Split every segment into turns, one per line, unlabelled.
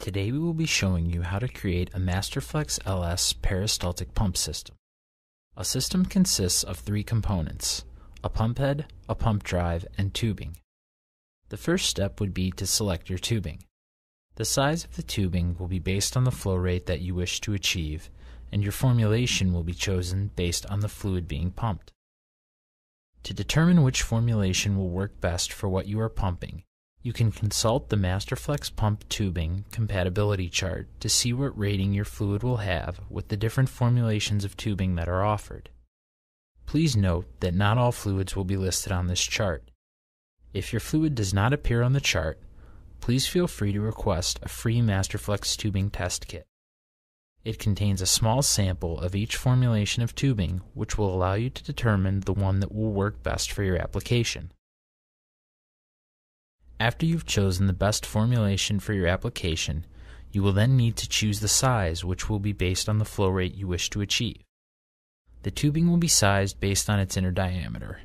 Today we will be showing you how to create a Masterflex LS peristaltic pump system. A system consists of three components: a pump head, a pump drive, and tubing. The first step would be to select your tubing. The size of the tubing will be based on the flow rate that you wish to achieve, and your formulation will be chosen based on the fluid being pumped. To determine which formulation will work best for what you are pumping, you can consult the Masterflex pump tubing compatibility chart to see what rating your fluid will have with the different formulations of tubing that are offered. Please note that not all fluids will be listed on this chart. If your fluid does not appear on the chart, please feel free to request a free Masterflex tubing test kit. It contains a small sample of each formulation of tubing, which will allow you to determine the one that will work best for your application. After you've chosen the best formulation for your application, you will then need to choose the size, which will be based on the flow rate you wish to achieve. The tubing will be sized based on its inner diameter.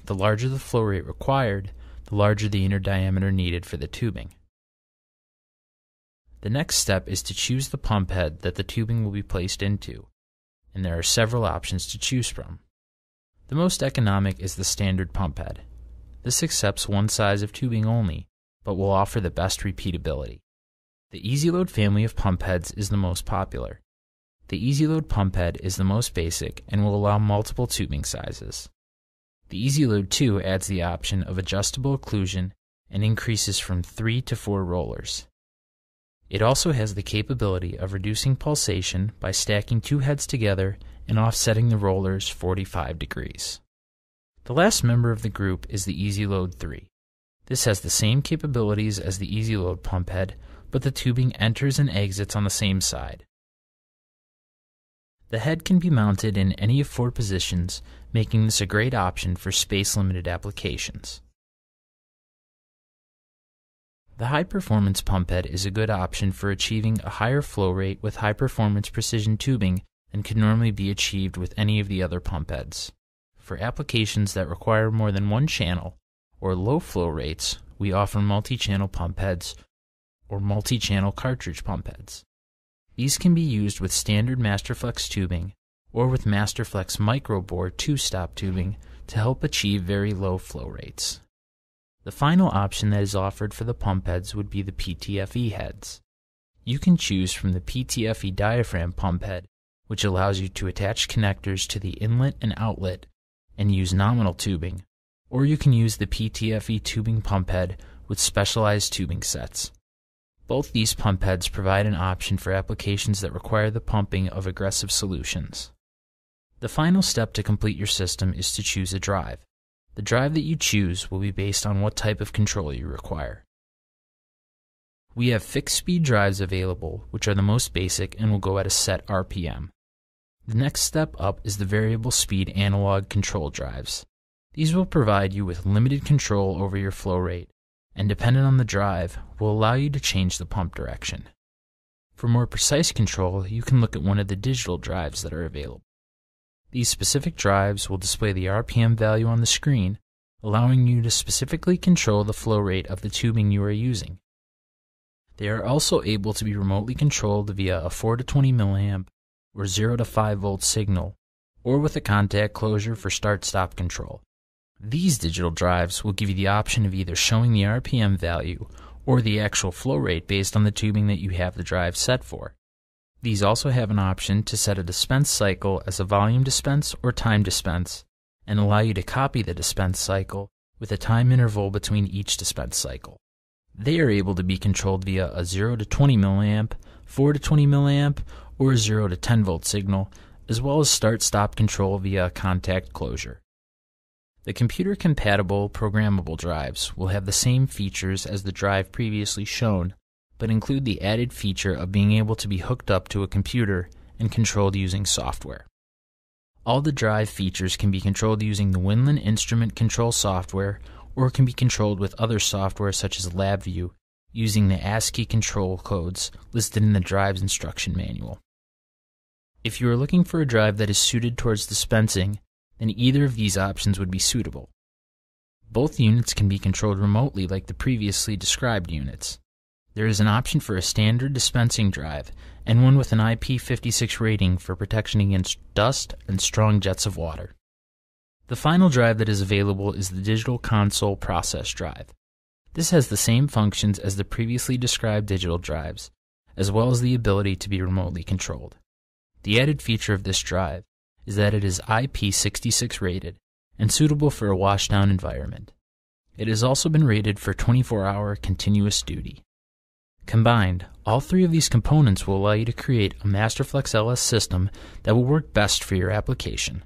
The larger the flow rate required, the larger the inner diameter needed for the tubing. The next step is to choose the pump head that the tubing will be placed into, and there are several options to choose from. The most economic is the standard pump head. This accepts one size of tubing only, but will offer the best repeatability. The EasyLoad family of pump heads is the most popular. The EasyLoad pump head is the most basic and will allow multiple tubing sizes. The EasyLoad 2 adds the option of adjustable occlusion and increases from 3 to 4 rollers. It also has the capability of reducing pulsation by stacking two heads together and offsetting the rollers 45 degrees. The last member of the group is the EasyLoad 3. This has the same capabilities as the EasyLoad pump head, but the tubing enters and exits on the same side. The head can be mounted in any of 4 positions, making this a great option for space-limited applications. The high-performance pump head is a good option for achieving a higher flow rate with high-performance precision tubing than could normally be achieved with any of the other pump heads. For applications that require more than one channel or low flow rates, we offer multi-channel pump heads or multi-channel cartridge pump heads. These can be used with standard Masterflex tubing or with Masterflex microbore 2-stop tubing to help achieve very low flow rates. The final option that is offered for the pump heads would be the PTFE heads. You can choose from the PTFE diaphragm pump head, which allows you to attach connectors to the inlet and outlet and use nominal tubing, or you can use the PTFE tubing pump head with specialized tubing sets. Both these pump heads provide an option for applications that require the pumping of aggressive solutions. The final step to complete your system is to choose a drive. The drive that you choose will be based on what type of control you require. We have fixed-speed drives available, which are the most basic and will go at a set RPM. The next step up is the variable speed analog control drives. These will provide you with limited control over your flow rate, and dependent on the drive, will allow you to change the pump direction. For more precise control, you can look at one of the digital drives that are available. These specific drives will display the RPM value on the screen, allowing you to specifically control the flow rate of the tubing you are using. They are also able to be remotely controlled via a 4 to 20 mA or 0 to 5 volt signal, or with a contact closure for start-stop control. These digital drives will give you the option of either showing the RPM value or the actual flow rate based on the tubing that you have the drive set for. These also have an option to set a dispense cycle as a volume dispense or time dispense, and allow you to copy the dispense cycle with a time interval between each dispense cycle. They are able to be controlled via a 0 to 20 mA, 4 to 20 mA, or a 0 to 10 volt signal, as well as start-stop control via a contact closure. The computer-compatible programmable drives will have the same features as the drive previously shown, but include the added feature of being able to be hooked up to a computer and controlled using software. All the drive features can be controlled using the Winland instrument control software, or can be controlled with other software such as LabVIEW, using the ASCII control codes listed in the drive's instruction manual. If you are looking for a drive that is suited towards dispensing, then either of these options would be suitable. Both units can be controlled remotely like the previously described units. There is an option for a standard dispensing drive and one with an IP56 rating for protection against dust and strong jets of water. The final drive that is available is the Digital Console Process Drive. This has the same functions as the previously described digital drives, as well as the ability to be remotely controlled. The added feature of this drive is that it is IP66 rated and suitable for a washdown environment. It has also been rated for 24-hour continuous duty. Combined, all three of these components will allow you to create a Masterflex LS system that will work best for your application.